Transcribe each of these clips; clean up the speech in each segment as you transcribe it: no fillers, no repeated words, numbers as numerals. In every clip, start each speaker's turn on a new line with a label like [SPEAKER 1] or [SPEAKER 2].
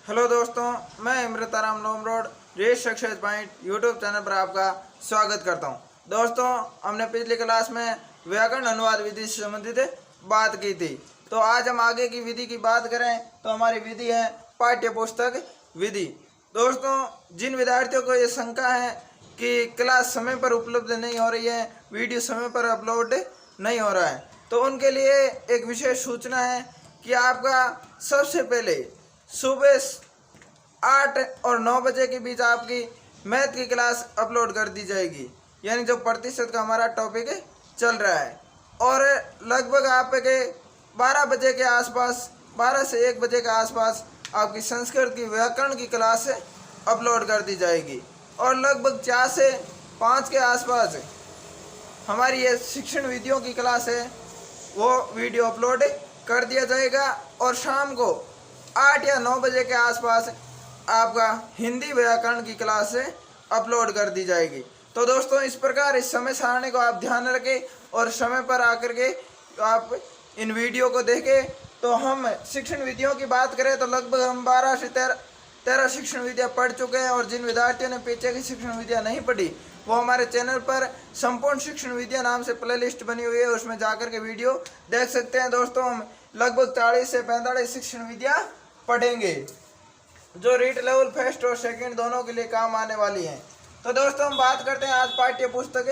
[SPEAKER 1] Hello दोस्तों, मैं Imritaram Lomrod race success point YouTube channel पर आपका स्वागत करता हूं। दोस्तों, हमने पिछली क्लास में व्याकरण अनुवाद विधि से संबंधित बात की थी। तो आज हम आगे की विधि की बात करें तो हमारी विधि है पाठ्य पुस्तक विधि। दोस्तों, जिन विद्यार्थियों को ये शंका है कि क्लास समय पर उपलब्ध नहीं हो रही है, वीडियो समय पर अपलोड नहीं हो रहा है, तो उनके लिए एक विशेष सूचना है कि आपका सबसे पहले सुबह 8 और 9 बजे के बीच आपकी मैथ की क्लास अपलोड कर दी जाएगी, यानी जो प्रतिशत का हमारा टॉपिक चल रहा है। और लगभग आपके 12 बजे के आसपास, 12 से 1 बजे के आसपास आपकी संस्कृत की व्याकरण की क्लास अपलोड कर दी जाएगी। और लगभग 4 से 5 के आसपास हमारी ये शिक्षण विधियों की क्लास है, वो वीडियो अपलोड कर दिया जाएगा। और शाम को 8 या 9 बजे के आसपास आपका हिंदी व्याकरण की क्लास अपलोड कर दी जाएगी। तो दोस्तों, इस प्रकार इस समय सारणी को आप ध्यान रखें और समय पर आकर के आप इन वीडियो को देखें। तो हम शिक्षण विधियों की बात करें तो लगभग हम 12 से 13 शिक्षण विधियाँ पढ़ चुके हैं। और जिन विद्यार्थियों ने पीछे की शिक्षण विधियाँ नहीं पढ़ी, वो हमारे चैनल पर संपूर्ण शिक्षण विद्या नाम से प्लेलिस्ट बनी हुई है, उसमें जाकर के वीडियो देख सकते हैं। दोस्तों, हम लगभग 40 से 45 शिक्षण विधियाँ पढ़ेंगे, जो रीड लेवल फर्स्ट और सेकंड दोनों के लिए काम आने वाली हैं। तो दोस्तों, हम बात करते हैं आज पाठ्य पुस्तक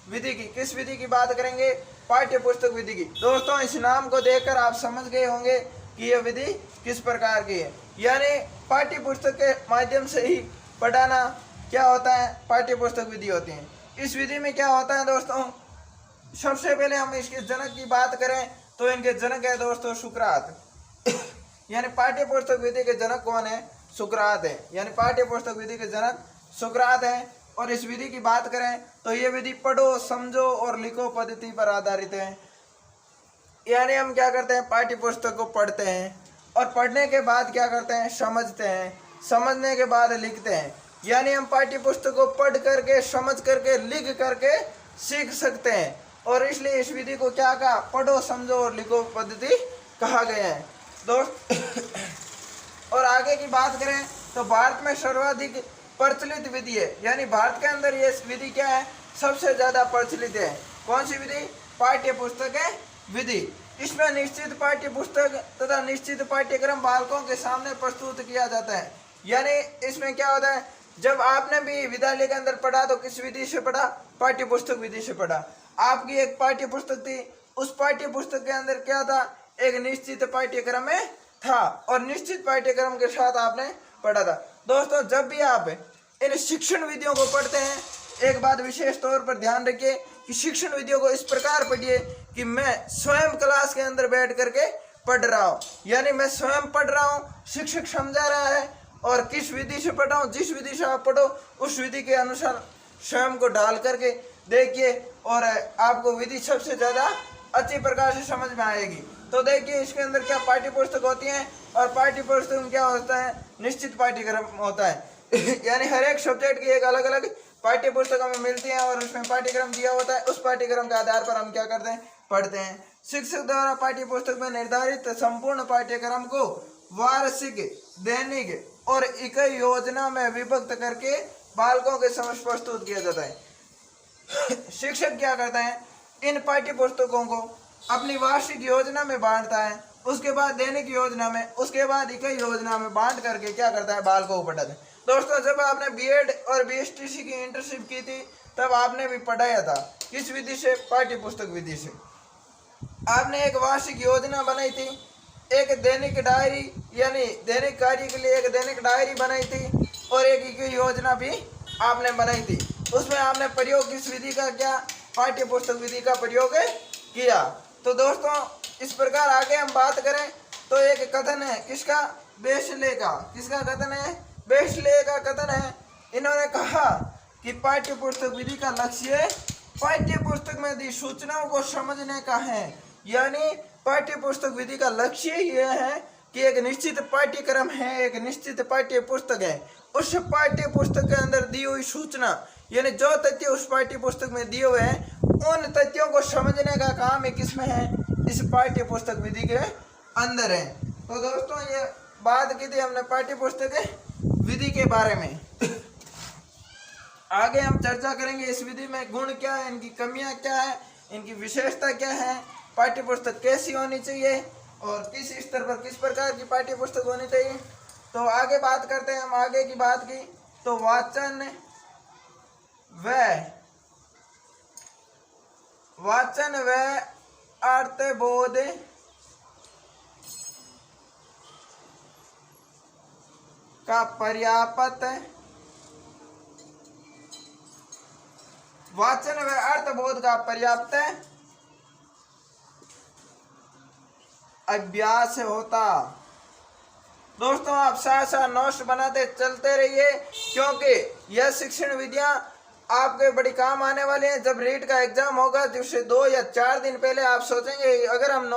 [SPEAKER 1] विधि की। किस विधि की बात करेंगे? पाठ्य पुस्तक विधि की। दोस्तों, इस नाम को देखकर आप समझ गए होंगे कि यह विधि किस प्रकार की है, यानी पाठ्य पुस्तक के माध्यम से ही पढ़ाना क्या होता है, पाठ्य पुस्तक विधि होती है। इस विधि में क्या होता है दोस्तों, सबसे पहले हम इसके जनक की बात करें तो इनके जनक है दोस्तों सुकरात। यानी पाठ्य पुस्तक विधि के जनक कौन है? सुकरात है। यानी पाठ्य पुस्तक विधि के जनक सुकरात है। और इस विधि की बात करें तो ये विधि पढ़ो, समझो और लिखो पद्धति पर आधारित है। यानी हम क्या करते हैं, पाठ्य पुस्तक को पढ़ते हैं और पढ़ने के बाद क्या करते हैं, समझते हैं, समझने के बाद लिखते हैं। यानी हम पाठ्य पुस्तक को पढ़ करके, समझ करके, लिख करके सीख सकते हैं। और इसलिए इस विधि को क्या कहा, पढ़ो, समझो और लिखो पद्धति कहा गया है दोस्त। और आगे की बात करें तो भारत में सर्वाधिक प्रचलित विधि है, यानी भारत के अंदर ये विधि क्या है, सबसे ज्यादा प्रचलित है। कौन सी विधि? पाठ्य पुस्तक है विधि। इसमें निश्चित पाठ्य पुस्तक तथा निश्चित पाठ्यक्रम बालकों के सामने प्रस्तुत किया जाता है। यानी इसमें क्या होता है, जब आपने भी विद्यालय के अंदर पढ़ा तो किस विधि से पढ़ा? पाठ्य पुस्तक विधि से पढ़ा। आपकी एक पाठ्य पुस्तक थी, उस पाठ्य पुस्तक के अंदर क्या था, एक निश्चित पाठ्यक्रम में था और निश्चित पाठ्यक्रम के साथ आपने पढ़ा था। दोस्तों, जब भी आप इन शिक्षण विधियों को पढ़ते हैं, एक बात विशेष तौर पर ध्यान रखिए कि शिक्षण विधियों को इस प्रकार पढ़िए कि मैं स्वयं क्लास के अंदर बैठ करके पढ़ रहा हूँ। यानी मैं स्वयं पढ़ रहा हूँ, शिक्षक समझा रहा है और किस विधि से पढ़ रहा हूँ, जिस विधि से आप पढ़ो उस विधि के अनुसार स्वयं को ढाल करके देखिए और आपको विधि सबसे ज्यादा अच्छी प्रकार से समझ में आएगी। तो देखिए, इसके अंदर क्या पाठ्य पुस्तक होती है और पाठ्य पुस्तक में क्या होता है, निश्चित पाठ्यक्रम होता है। यानी हर एक सब्जेक्ट की एक अलग अलग पाठ्य पुस्तक हमें मिलती है और उसमें पाठ्यक्रम दिया होता है। उस पाठ्यक्रम के आधार पर हम क्या करते हैं, पढ़ते हैं। शिक्षक द्वारा पाठ्य पुस्तक में निर्धारित संपूर्ण पाठ्यक्रम को वार्षिक, दैनिक और इकाई योजना में विभक्त करके बालकों के समक्ष प्रस्तुत किया जाता है। शिक्षक क्या करता है, इन पाठ्य पुस्तकों को अपनी वार्षिक योजना में बांटता है, उसके बाद दैनिक योजना में, उसके बाद इकाई योजना में बांट करके क्या करता है, बालकों को पढ़ाता है। दोस्तों, जब आपने बीएड और बीएसटीसी की इंटर्नशिप की थी तब आपने भी पढ़ाया था किस विधि से? पाठ्य पुस्तक विधि से। आपने एक वार्षिक योजना बनाई थी, एक दैनिक डायरी यानी दैनिक कार्य के लिए एक दैनिक डायरी बनाई थी और एक इकाई योजना भी आपने बनाई थी। उसमें आपने प्रयोग किस विधि का किया? पाठ्य पुस्तक विधि का प्रयोग किया। तो दोस्तों, इस प्रकार आगे हम बात करें तो एक कथन है किसका? बेसले का। किसका कथन है? बेसले का कथन है। इन्होंने कहा कि पाठ्य पुस्तक विधि का लक्ष्य पाठ्य पुस्तक में दी सूचनाओं को समझने का है। यानी पाठ्य पुस्तक विधि का लक्ष्य यह है कि एक निश्चित पाठ्यक्रम है, एक निश्चित पाठ्य पुस्तक है, उस पाठ्य पुस्तक के अंदर दी हुई सूचना यानी जो तथ्य उस पाठ्य पुस्तक में दिए हुए हैं, उन तथ्यों को समझने का काम किसमें है? इस पाठ्य पुस्तक विधि के अंदर है। तो दोस्तों, ये बात की थी हमने पाठ्य पुस्तक विधि के बारे में। आगे हम चर्चा करेंगे इस विधि में गुण क्या है, इनकी कमियां क्या है, इनकी विशेषता क्या है, पाठ्य पुस्तक कैसी होनी चाहिए और किस स्तर पर किस प्रकार की पाठ्य पुस्तक होनी चाहिए। तो आगे बात करते हैं हम। आगे की बात की तो वाचन व अर्थबोध का पर्याप्त वाचन व अर्थबोध का पर्याप्त अभ्यास होता। दोस्तों आप साथ साथ नोट्स बनाते चलते रहिए, क्योंकि यह शिक्षण विधियां आपके बड़ी काम आने वाली हैं। जब रीट का एग्जाम होगा तो उससे 2 या 4 दिन पहले आप सोचेंगे, अगर हम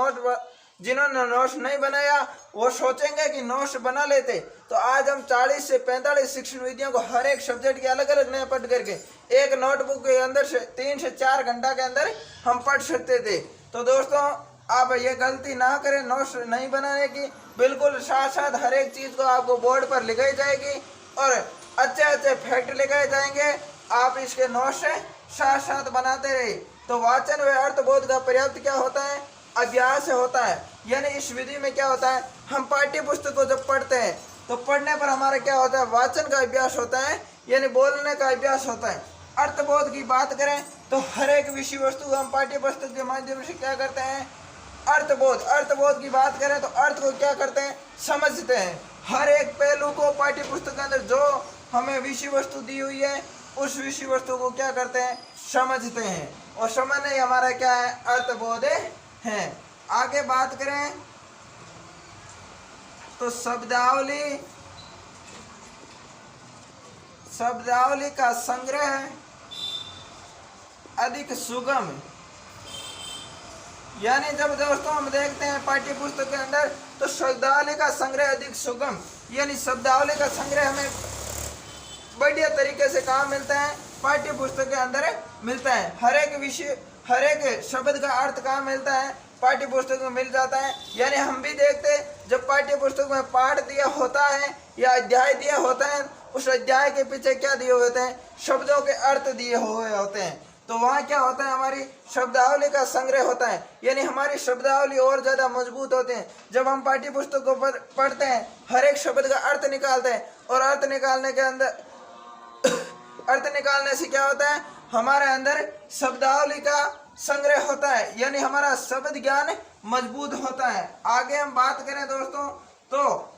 [SPEAKER 1] जिन्होंने नोट्स नहीं बनाया वो सोचेंगे कि नोट्स बना लेते। तो आज हम 40 से 45 शिक्षण विधियों को हर एक सब्जेक्ट के अलग अलग नए पढ़ करके एक नोटबुक के अंदर से 3 से 4 घंटा के अंदर हम पढ़ सकते थे। तो दोस्तों आप ये गलती ना करें नोट्स नहीं बनाने की। बिल्कुल साथ साथ हर एक चीज को आपको बोर्ड पर लिखाई जाएगी और अच्छे अच्छे फैक्ट लिखाए जाएंगे। आप इसके नोट्स साथ साथ बनाते रहे। तो वाचन व अर्थबोध का पर्याप्त क्या होता है, अभ्यास होता है। यानी इस विधि में क्या होता है, हम पाठ्य पुस्तक को जब पढ़ते हैं तो पढ़ने पर हमारा क्या होता है, वाचन का अभ्यास होता है, यानी बोलने का अभ्यास होता है। अर्थबोध की बात करें तो हर एक विषय वस्तु हम पाठ्य पुस्तक के माध्यम से क्या करते हैं, अर्थबोध की बात करें तो अर्थ को क्या करते हैं, समझते हैं। हर एक पहलू को पाठ्य पुस्तक के अंदर जो हमें विषय वस्तु दी हुई है उस विषय वस्तु को क्या करते हैं, समझते हैं। और समझना ही हमारा क्या है, अर्थबोध है। आगे बात करें तो शब्दावली का संग्रह अधिक सुगम। यानी जब दोस्तों हम देखते हैं पाठ्य पुस्तक के अंदर तो शब्दावली का संग्रह अधिक सुगम, यानी शब्दावली का संग्रह हमें बढ़िया तरीके से कहाँ मिलता है, पाठ्य पुस्तक के अंदर मिलता है। हर एक विषय हर एक शब्द का अर्थ कहाँ मिलता है, पाठ्य पुस्तक में मिल जाता है। यानी हम भी देखते हैं जब पाठ्य पुस्तक में पाठ दिया होता है या अध्याय दिया होता है, उस अध्याय के पीछे क्या दिए हुए होते हैं, शब्दों के अर्थ दिए हुए होते हैं। तो वहाँ क्या होता है, हमारी शब्दावली का संग्रह होता है, यानी हमारी शब्दावली और ज़्यादा मजबूत होते हैं। जब हम पाठ्य पुस्तक को पढ़ते हैं हर एक शब्द का अर्थ निकालते हैं और अर्थ निकालने से क्या होता है, हमारे अंदर शब्दावली का संग्रह होता है, यानी हमारा शब्द ज्ञान मजबूत होता है। आगे हम बात करें दोस्तों तो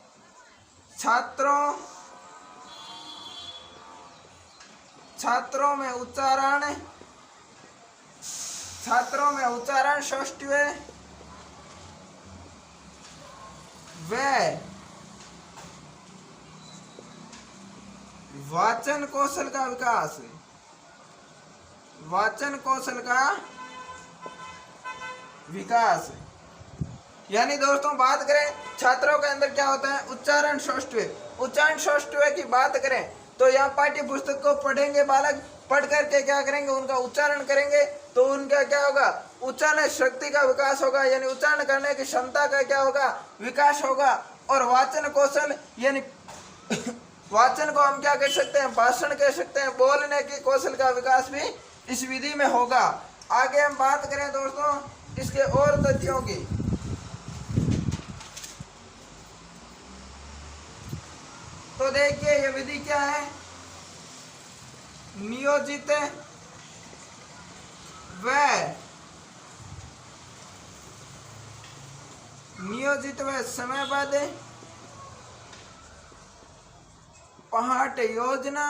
[SPEAKER 1] छात्रों में उच्चारण षष्ठवे व वाचन कौशल का विकास। यानी दोस्तों बात करें छात्रों के अंदर क्या होता है, उच्चारण षष्ठवे की बात करें तो यहाँ पाठ्य पुस्तक को पढ़ेंगे बालक, पढ़ करके क्या करेंगे, उनका उच्चारण करेंगे तो उनका क्या होगा, उच्चारण शक्ति का विकास होगा, यानी उच्चारण करने की क्षमता का क्या होगा, विकास होगा। और वाचन कौशल यानी वाचन को हम क्या कह सकते हैं, भाषण कह सकते हैं, बोलने की कौशल का विकास भी इस विधि में होगा। आगे हम बात करें दोस्तों इसके और तथ्यों की तो देखिए ये विधि क्या है, नियोजित व समयबद्ध पाठ योजना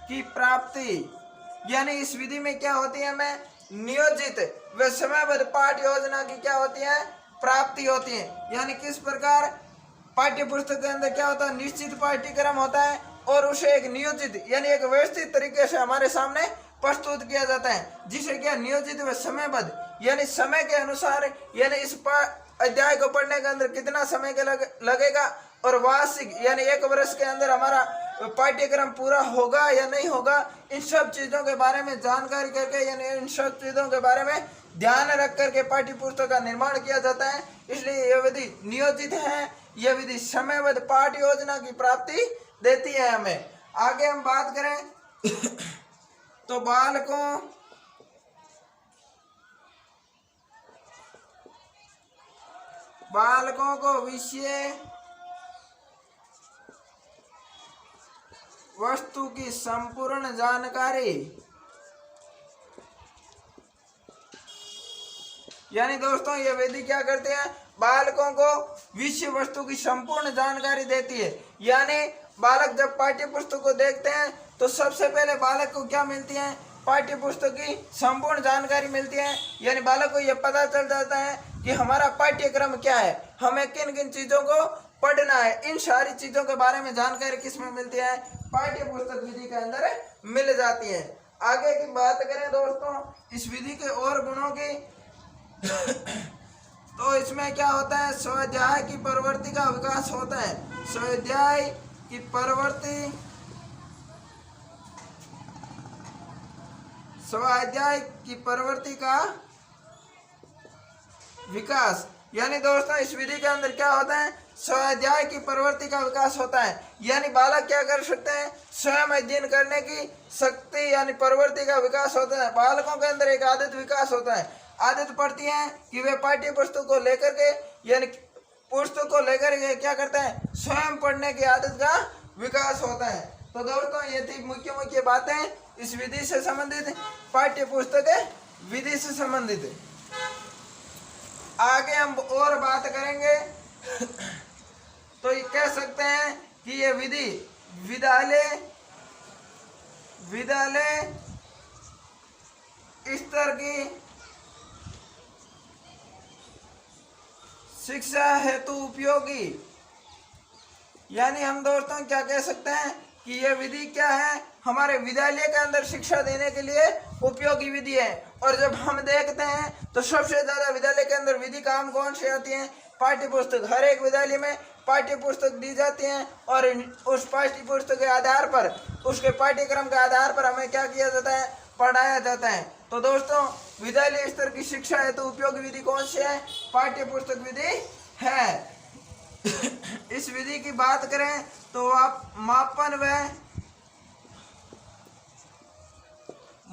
[SPEAKER 1] की प्राप्ति। यानी इस विधि में क्या होती है, हमें नियोजित व समयबद्ध पाठ योजना की क्या होती है, प्राप्ति होती है। यानी किस प्रकार पाठ्य पुस्तक के अंदर क्या होता है, निश्चित पाठ्यक्रम होता है और उसे एक नियोजित यानी एक व्यवस्थित तरीके से हमारे सामने प्रस्तुत किया जाता है, जिसे क्या नियोजित व समयबद्ध यानी समय के अनुसार, यानी इस अध्याय को पढ़ने के अंदर कितना समय लगेगा और वार्षिक यानी 1 वर्ष के अंदर हमारा पाठ्यक्रम पूरा होगा या नहीं होगा, इन सब चीज़ों के बारे में जानकारी करके यानी इन सब चीज़ों के बारे में ध्यान रख करके पाठ्य पुस्तक का निर्माण किया जाता है। इसलिए यह विधि नियोजित है, यह विधि समयबद्ध पाठ्य योजना की प्राप्ति देती है हमें। आगे हम बात करें तो बालकों को विषय वस्तु की संपूर्ण जानकारी यानी दोस्तों ये विधि क्या करते हैं, बालकों को विषय वस्तु की संपूर्ण जानकारी देती है। यानी बालक जब पाठ्य पुस्तक को देखते हैं तो सबसे पहले बालक को क्या मिलती है, पाठ्य पुस्तक की संपूर्ण जानकारी मिलती है। यानी बालक को यह पता चल जाता है कि हमारा पाठ्यक्रम क्या है, हमें किन किन चीज़ों को पढ़ना है। इन सारी चीज़ों के बारे में जानकारी किस में मिलती है, पाठ्य पुस्तक विधि के अंदर मिल जाती है। आगे की बात करें दोस्तों इस विधि के और गुणों की तो इसमें क्या होता है, स्वाध्याय की प्रवृत्ति का विकास होता है। स्वाध्याय की प्रवृत्ति का विकास यानी दोस्तों इस विधि के अंदर क्या होता है, स्वाध्याय की प्रवृत्ति का विकास होता है। यानी बालक क्या कर सकते हैं, स्वयं अध्ययन करने की शक्ति यानी प्रवृत्ति का विकास होता है। बालकों के अंदर एक आदत विकास होता है, आदत पड़ती है कि वे पाठ्य पुस्तक को लेकर के यानी पुस्तक को लेकर के क्या करते हैं, स्वयं पढ़ने की आदत का विकास होता है। तो दोस्तों ये थी मुख्य बातें इस विधि से संबंधित, पाठ्य पुस्तक विधि से संबंधित। आगे हम और बात करेंगे तो ये कह सकते हैं कि ये विधि विद्यालय स्तर की शिक्षा हेतु उपयोगी यानी हम दोस्तों क्या कह सकते हैं कि यह विधि क्या है, हमारे विद्यालय के अंदर शिक्षा देने के लिए उपयोगी विधि है। और जब हम देखते हैं तो सबसे ज़्यादा विद्यालय के अंदर विधि काम कौन सी आती है, पाठ्य पुस्तक। हर एक विद्यालय में पाठ्य पुस्तक दी जाती हैं और उस पाठ्य पुस्तक के आधार पर, उसके पाठ्यक्रम के आधार पर हमें क्या किया जाता है, पढ़ाया जाता है। तो दोस्तों विद्यालय स्तर की शिक्षा है तो उपयोगी विधि कौन सी है, पाठ्य पुस्तक विधि है। इस विधि की बात करें तो आप मापन व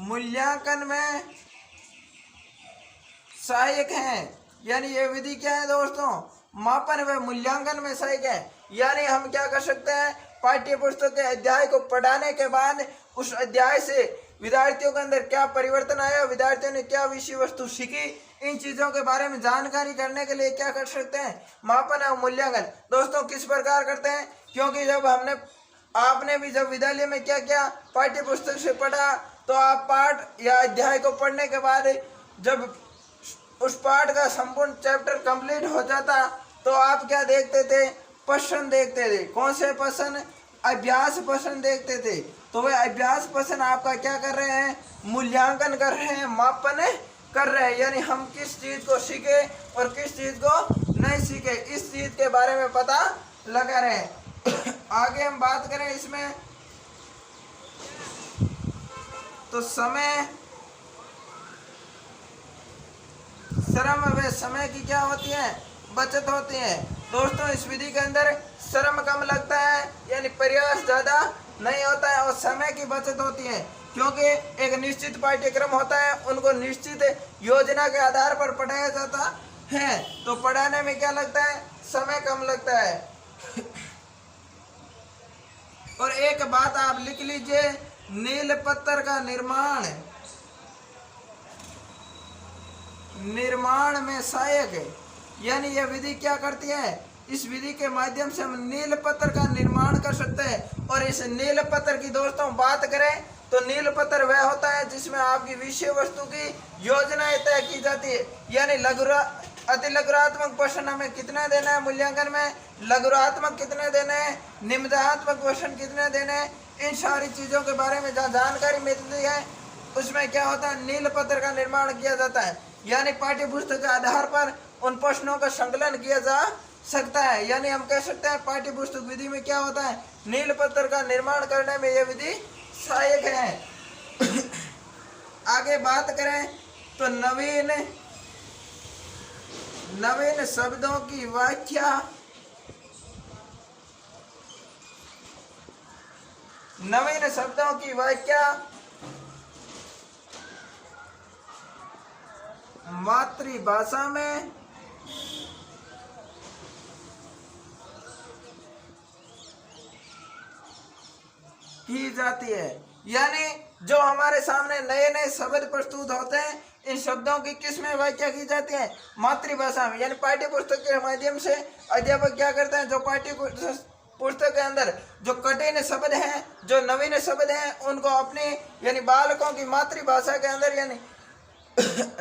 [SPEAKER 1] मूल्यांकन में सहायक हैं। यानी ये विधि क्या है दोस्तों, मापन व मूल्यांकन में सहायक है। यानी हम क्या कर सकते हैं, पाठ्य पुस्तक के अध्याय को पढ़ाने के बाद उस अध्याय से विद्यार्थियों के अंदर क्या परिवर्तन आया, विद्यार्थियों ने क्या विषय वस्तु सीखी, इन चीज़ों के बारे में जानकारी करने के लिए क्या कर सकते हैं, मापन और मूल्यांकन। दोस्तों किस प्रकार करते हैं, क्योंकि जब आपने भी जब विद्यालय में क्या क्या पाठ्य पुस्तक से पढ़ा तो आप पाठ या अध्याय को पढ़ने के बाद जब उस पाठ का संपूर्ण चैप्टर कंप्लीट हो जाता तो आप क्या देखते थे, प्रश्न देखते थे। कौन से प्रश्न, अभ्यास प्रश्न देखते थे। तो वह अभ्यास प्रश्न आपका क्या कर रहे हैं, मूल्यांकन कर रहे हैं, मापन कर रहे हैं। यानी हम किस चीज़ को सीखे और किस चीज़ को नहीं सीखे, इस चीज़ के बारे में पता लगा रहे हैं। आगे हम बात करें इसमें तो श्रम व समय की क्या होती है, बचत होती है। दोस्तों इस विधि के अंदर श्रम कम लगता है यानी प्रयास ज़्यादा नहीं होता है और समय की बचत होती है, क्योंकि एक निश्चित पाठ्यक्रम होता है, उनको निश्चित योजना के आधार पर पढ़ाया जाता है। तो पढ़ाने में क्या लगता है, समय कम लगता है। और एक बात आप लिख लीजिए, नील पत्थर का निर्माण में सहायक है। यानी यह विधि क्या करती है, इस विधि के माध्यम से हम नील पत्थर का निर्माण कर सकते हैं। और इस नील पत्थर की दोस्तों बात करें तो नील पत्थर वह होता है जिसमें आपकी विषय वस्तु की योजनाएं तय की जाती है। यानी अति लघुरात्मक प्रश्न हमें कितने देना है मूल्यांकन में, लघुरात्मक कितने देने हैं, निम्नात्मक प्रश्न कितने देने हैं, इन सारी चीज़ों के बारे में जहाँ जानकारी मिलती है उसमें क्या होता है, नील पत्थर का निर्माण किया जाता है। यानी पाठ्य पुस्तक के आधार पर उन प्रश्नों का संकलन किया जा सकता है। यानी हम कह सकते हैं पाठ्य पुस्तक विधि में क्या होता है, नील पत्र का निर्माण करने में यह विधि सहायक है। आगे बात करें तो नवीन शब्दों की व्याख्या, नवीन शब्दों की व्याख्या मातृभाषा में की जाती है। यानी जो हमारे सामने नए नए शब्द प्रस्तुत होते हैं, इन शब्दों की किस में व्याख्या की जाती है, मातृभाषा में। यानी पाठ्य पुस्तक के माध्यम से अध्यापक क्या करते हैं, जो पाठ्य पुस्तक के अंदर जो कठिन शब्द हैं, जो नवीन शब्द हैं, उनको अपनी यानी बालकों की मातृभाषा के अंदर, यानी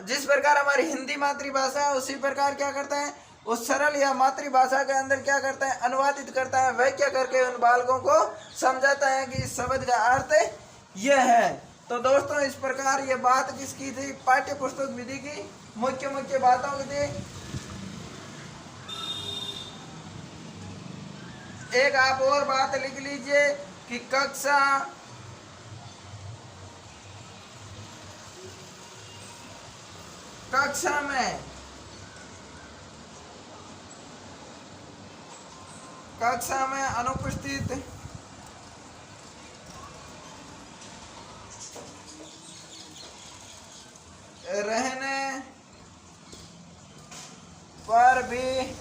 [SPEAKER 1] जिस प्रकार हमारी हिंदी मातृभाषा है उसी प्रकार क्या करता है, उस सरल या मातृभाषा के अंदर क्या करता है, अनुवादित करता है, व्याख्या करके उन बालकों को समझाता है कि इस शब्द का अर्थ यह है। तो दोस्तों इस प्रकार ये बात किसकी थी, पाठ्य पुस्तक विधि की मुख्य मुख्य बातों की थी। एक आप और बात लिख लीजिए कि कक्षा में अनुपस्थित रहने पर भी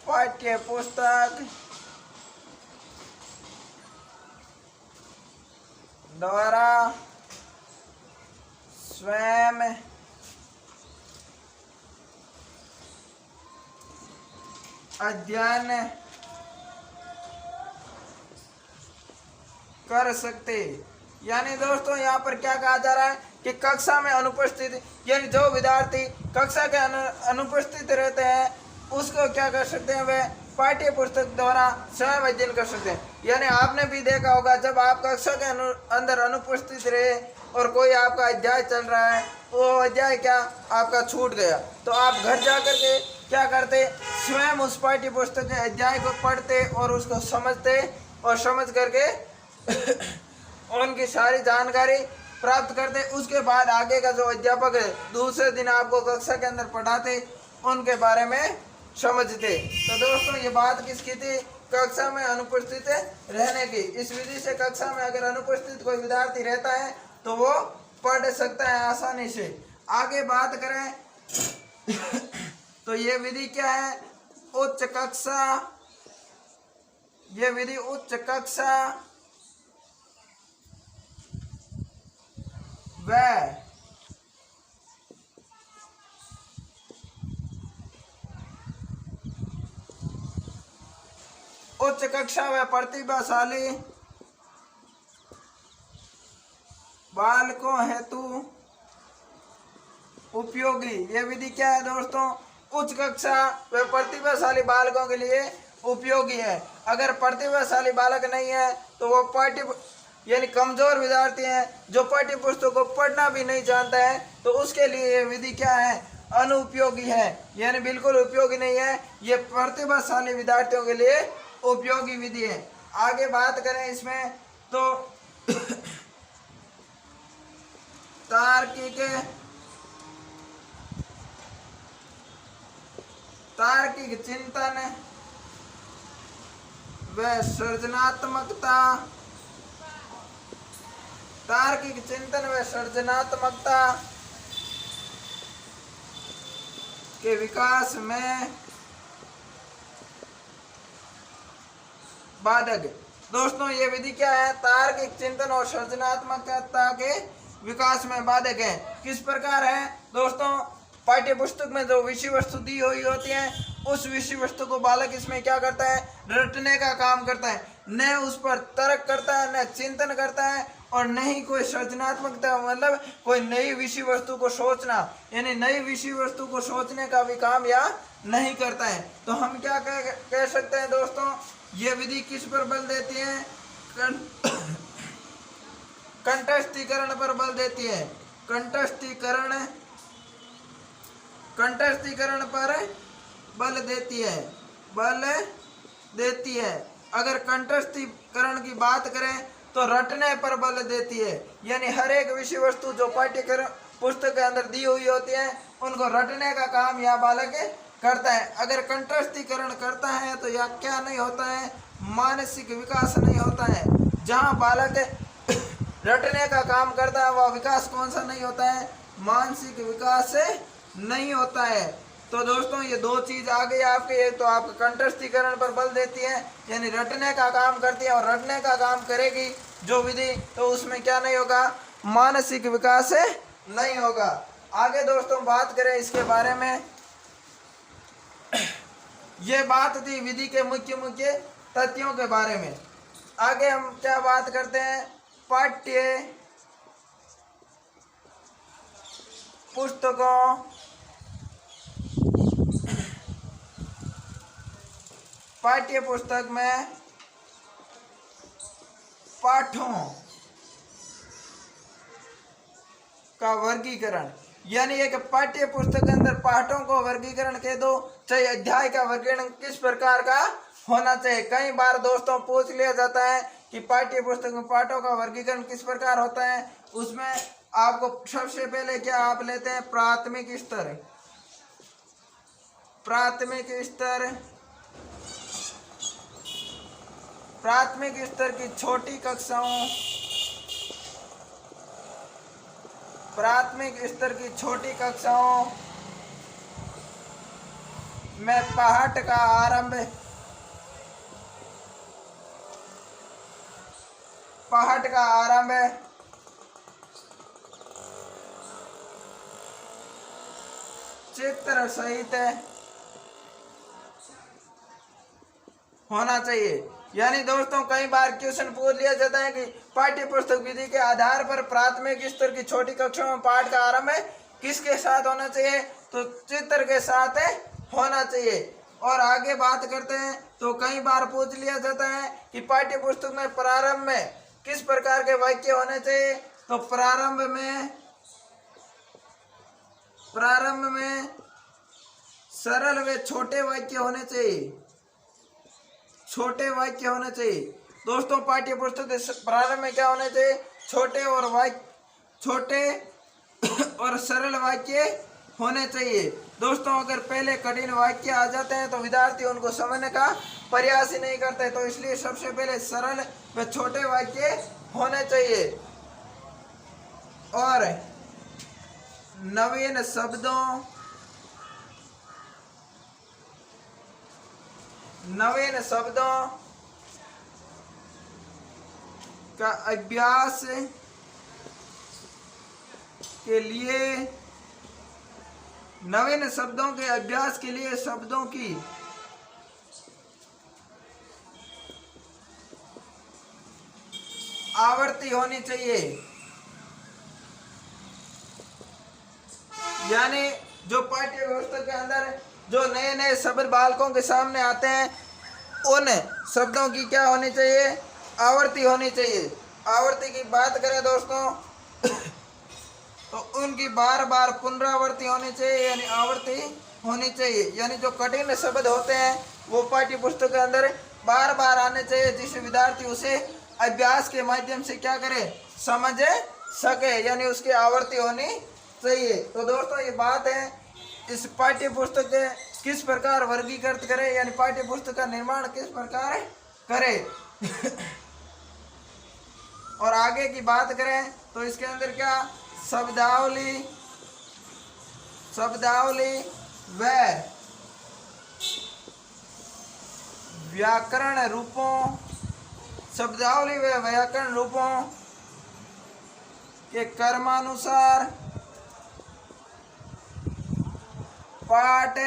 [SPEAKER 1] पाठ्य पुस्तक द्वारा स्वयं अध्ययन कर सकते। यानी दोस्तों यहाँ पर क्या कहा जा रहा है कि कक्षा में अनुपस्थित, यानी जो विद्यार्थी कक्षा के अनुपस्थित रहते हैं उसको क्या कर सकते हैं, वे पाठ्य पुस्तक द्वारा स्वयं अध्ययन कर सकते हैं। यानी आपने भी देखा होगा जब आप कक्षा के अंदर अनुपस्थित रहे और कोई आपका अध्याय चल रहा है, वो अध्याय क्या आपका छूट गया, तो आप घर जा कर के क्या करते, स्वयं उस पाठ्य पुस्तक के अध्याय को पढ़ते और उसको समझते और समझ करके उनकी सारी जानकारी प्राप्त करते। उसके बाद आगे का जो अध्यापक है दूसरे दिन आपको कक्षा के अंदर पढ़ाते, उनके बारे में समझते। तो दोस्तों ये बात किसकी थी, कक्षा में अनुपस्थित रहने की। इस विधि से कक्षा में अगर अनुपस्थित कोई विद्यार्थी रहता है तो वो पढ़ सकता है आसानी से। आगे बात करें तो ये विधि क्या है, उच्च कक्षा, ये विधि उच्च कक्षा व उच्च कक्षा व प्रतिभाशाली बालकों हेतु उपयोगी। ये विधि क्या है दोस्तों, उच्च कक्षा व प्रतिभाशाली बालकों के लिए उपयोगी है। अगर प्रतिभाशाली बालक नहीं है तो वो यानी कमजोर विद्यार्थी हैं जो पाठ्य पुस्तक को पढ़ना भी नहीं जानता है, तो उसके लिए ये विधि क्या है, अनुपयोगी है, यानी बिल्कुल उपयोगी नहीं है। ये प्रतिभाशाली विद्यार्थियों के लिए उपयोगी विधि है। आगे बात करें इसमें तो तार्किक चिंतन व सृजनात्मकता, तार्किक चिंतन व सृजनात्मकता के विकास में बाधक। दोस्तों ये विधि क्या है, तार्किक चिंतन और सृजनात्मकता के विकास में बाधक है। किस प्रकार है दोस्तों, पाठ्य पुस्तक में जो विषय वस्तु दी हुई होती है उस विषय वस्तु को बालक इसमें क्या करता है, रटने का काम करता है, न उस पर तर्क करता है, न चिंतन करता है और न ही कोई सृजनात्मकता, मतलब कोई नई विषय वस्तु को सोचना, यानी नई विषय वस्तु को सोचने का भी काम या नहीं करता है। तो हम क्या कह सकते हैं दोस्तों, ये विधि किस पर बल देती है, कंठस्थीकरण पर बल देती है। कंठस्थीकरण कंठस्थीकरण पर बल देती है, बल देती है। अगर कंठस्थीकरण की बात करें तो रटने पर बल देती है। यानी हर एक विषय वस्तु जो पाठ्यक्रम पुस्तक के अंदर दी हुई होती है उनको रटने का काम यह बालक करता है। अगर कंठस्थीकरण करता है तो यह क्या नहीं होता है, मानसिक विकास नहीं होता है। जहाँ बालक रटने का काम करता है वह विकास कौन सा नहीं होता है, मानसिक विकास नहीं होता है। तो दोस्तों ये दो चीज आ गई आपके, एक तो आपका कंठस्थीकरण पर बल देती है यानी रटने का काम करती है, और रटने का काम करेगी जो विधि तो उसमें क्या नहीं होगा, मानसिक विकास नहीं होगा। आगे दोस्तों बात करें इसके बारे में, ये बात थी विधि के मुख्य मुख्य तथ्यों के बारे में। आगे हम क्या बात करते हैं, पाठ्य पुस्तकों पाठ्य पुस्तक में पाठों का वर्गीकरण। यानी एक पाठ्य पुस्तक के अंदर पाठों को वर्गीकरण कह दो, चाहे अध्याय का वर्गीकरण किस प्रकार का होना चाहिए। कई बार दोस्तों पूछ लिया जाता है कि पाठ्य पुस्तक में पाठों का वर्गीकरण किस प्रकार होता है। उसमें आपको सबसे पहले क्या आप लेते हैं, प्राथमिक स्तर, प्राथमिक स्तर, प्राथमिक स्तर की छोटी कक्षाओं, प्राथमिक स्तर की छोटी कक्षाओं में पाठ का आरंभ, पाठ का आरंभ चित्र सहित होना चाहिए। यानी दोस्तों कई बार क्वेश्चन पूछ लिया जाता है कि पाठ्य पुस्तक विधि के आधार पर प्राथमिक स्तर की छोटी कक्षाओं में पाठ का आरंभ किसके साथ होना चाहिए, तो चित्र के साथ होना चाहिए। और आगे बात करते हैं तो कई बार पूछ लिया जाता है कि पाठ्य पुस्तक में प्रारंभ में किस प्रकार के वाक्य होने चाहिए, तो प्रारंभ में सरल व छोटे वाक्य होने चाहिए, छोटे वाक्य होने चाहिए। दोस्तों पाठ्य पुस्तक के प्रारंभ में क्या होने चाहिए, छोटे और सरल वाक्य होने चाहिए। दोस्तों अगर पहले कठिन वाक्य आ जाते हैं तो विद्यार्थी उनको समझने का प्रयास ही नहीं करते, तो इसलिए सबसे पहले सरल व छोटे वाक्य होने चाहिए। और नवीन शब्दों का अभ्यास के लिए, नवीन शब्दों के अभ्यास के लिए शब्दों की आवृत्ति होनी चाहिए। यानी जो पाठ्य व्यवस्था के अंदर जो नए नए शब्द बालकों के सामने आते हैं उन शब्दों की क्या होनी चाहिए, आवृत्ति होनी चाहिए। आवृत्ति की बात करें दोस्तों तो उनकी बार बार पुनरावृत्ति होनी चाहिए, यानी आवृत्ति होनी चाहिए। यानी जो कठिन शब्द होते हैं वो पाठ्य पुस्तक के अंदर बार बार आने चाहिए, जिससे विद्यार्थी उसे अभ्यास के माध्यम से क्या करे, समझ सके, यानी उसकी आवृत्ति होनी चाहिए। तो दोस्तों ये बात है, इस पाठ्य पुस्तक के किस प्रकार वर्गीकृत करें, यानी पाठ्य पुस्तक का निर्माण किस प्रकार करें। और आगे की बात करें तो इसके अंदर क्या, शब्दावली व व्याकरण रूपों, शब्दावली व व्याकरण रूपों के क्रमानुसार पाठ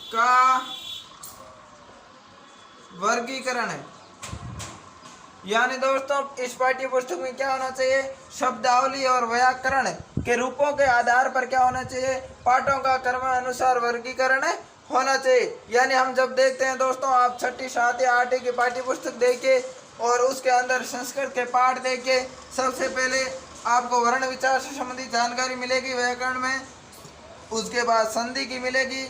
[SPEAKER 1] का वर्गीकरण है। यानी दोस्तों इस पाठ्य पुस्तक में क्या होना चाहिए, शब्दावली और व्याकरण के रूपों के आधार पर क्या होना चाहिए, पाठों का क्रमानुसार वर्गीकरण होना चाहिए। यानी हम जब देखते हैं दोस्तों, आप 6ठी 7वीं 8वीं की पाठ्य पुस्तक देखिए और उसके अंदर संस्कृत के पाठ देखिए, सबसे पहले आपको वर्ण विचार से संबंधित जानकारी मिलेगी व्याकरण में, उसके बाद संधि की मिलेगी,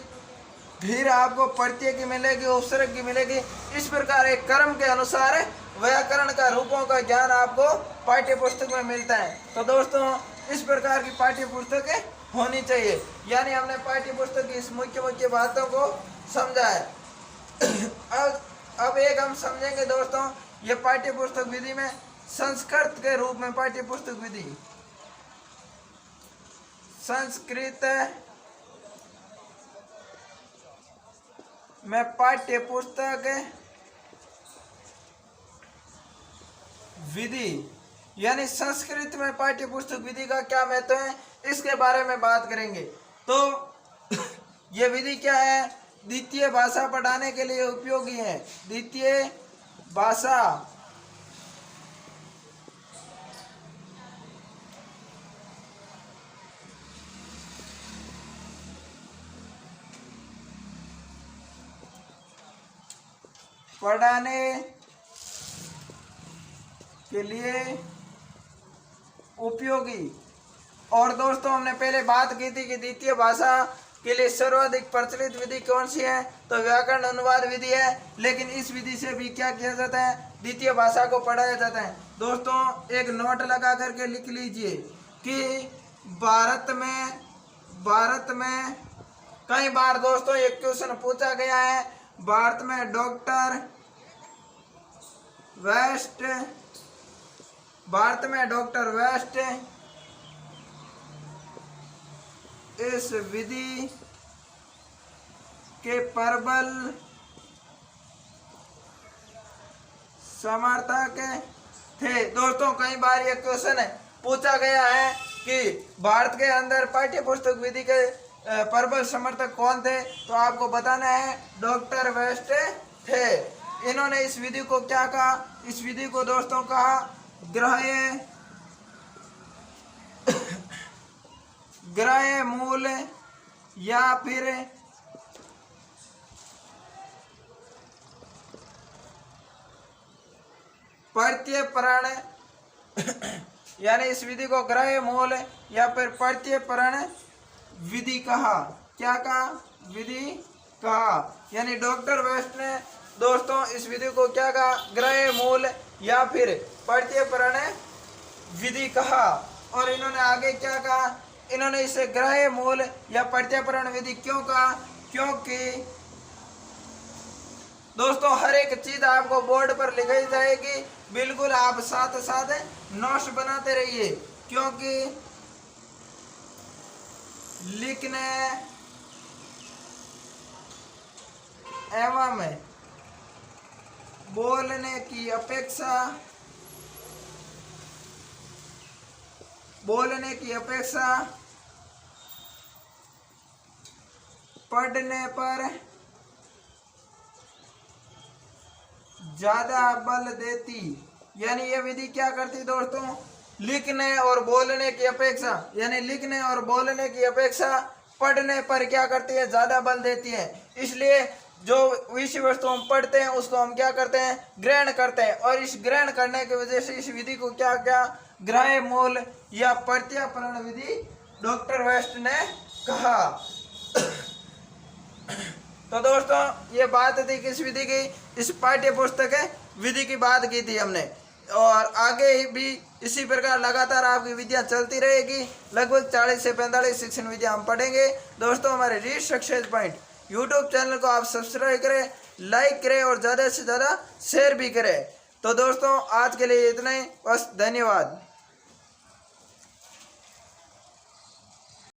[SPEAKER 1] फिर आपको प्रत्यय की मिलेगी, उपसर्ग की मिलेगी। इस प्रकार एक क्रम के अनुसार व्याकरण का रूपों का ज्ञान आपको पाठ्य पुस्तक में मिलता है। तो दोस्तों इस प्रकार की पाठ्य पुस्तकें होनी चाहिए। यानी हमने पाठ्य पुस्तक की इस मुख्य मुख्य बातों को समझा है। अब एक हम समझेंगे दोस्तों, ये पाठ्य पुस्तक विधि में संस्कृत के रूप में पाठ्य पुस्तक विधि, संस्कृत में पाठ्य पुस्तक विधि, यानी संस्कृत में पाठ्य पुस्तक विधि का क्या महत्व है, इसके बारे में बात करेंगे। तो ये विधि क्या है? द्वितीय भाषा पढ़ाने के लिए उपयोगी है। द्वितीय भाषा पढ़ाने के लिए उपयोगी। और दोस्तों हमने पहले बात की थी कि द्वितीय भाषा के लिए सर्वाधिक प्रचलित विधि कौन सी है? तो व्याकरण अनुवाद विधि है। लेकिन इस विधि से भी क्या किया जाता है? द्वितीय भाषा को पढ़ाया जाता है। दोस्तों एक नोट लगा करके लिख लीजिए कि भारत में कई बार दोस्तों एक क्वेश्चन पूछा गया है, भारत में डॉक्टर वेस्ट इस विधि के प्रबल समर्थक थे। दोस्तों कई बार यह क्वेश्चन पूछा गया है कि भारत के अंदर पाठ्य पुस्तक विधि के प्रबल समर्थक कौन थे? तो आपको बताना है डॉक्टर वेस्ट थे। इन्होंने इस विधि को क्या कहा? इस विधि को दोस्तों कहा ग्राह्य मूल या फिर प्रत्यय प्रण, यानी इस विधि को ग्राह्य मूल या फिर प्रत्यय प्रण विधि कहा। क्या कहा? विधि कहा। यानी डॉक्टर वेस्ट ने दोस्तों इस विधि को क्या कहा? ग्राह्य मूल या फिर प्रत्यय प्रण विधि कहा। और इन्होंने आगे क्या कहा? इन्होंने इसे ग्राह्य मूल या प्रत्यय प्रण विधि क्यों कहा? क्योंकि दोस्तों हर एक चीज आपको बोर्ड पर लिखाई जाएगी, बिल्कुल आप साथ साथ नोट्स बनाते रहिए, क्योंकि लिखने एवं बोलने की अपेक्षा पढ़ने पर ज्यादा बल देती। यानी ये विधि क्या करती दोस्तों? लिखने और बोलने की अपेक्षा, यानी लिखने और बोलने की अपेक्षा पढ़ने पर क्या करती है? ज्यादा बल देती है। इसलिए जो विषय वस्तु हम पढ़ते हैं उसको हम क्या करते हैं? ग्रहण करते हैं। और इस ग्रहण करने की वजह से इस विधि को क्या क्या ग्राह्य मूल या प्रत्यय प्रण विधि डॉक्टर वेस्ट ने कहा। तो दोस्तों ये बात थी किस विधि की? इस पाठ्य पुस्तक विधि की बात की थी हमने। और आगे भी इसी प्रकार लगातार आपकी विद्या चलती रहेगी। लगभग 40 से 45 शिक्षण विद्या हम पढ़ेंगे। दोस्तों हमारे read success point YouTube channel को आप सब्सक्राइब करें, लाइक करें और ज़्यादा से ज़्यादा शेयर भी करें। तो दोस्तों आज के लिए इतना ही, बस धन्यवाद।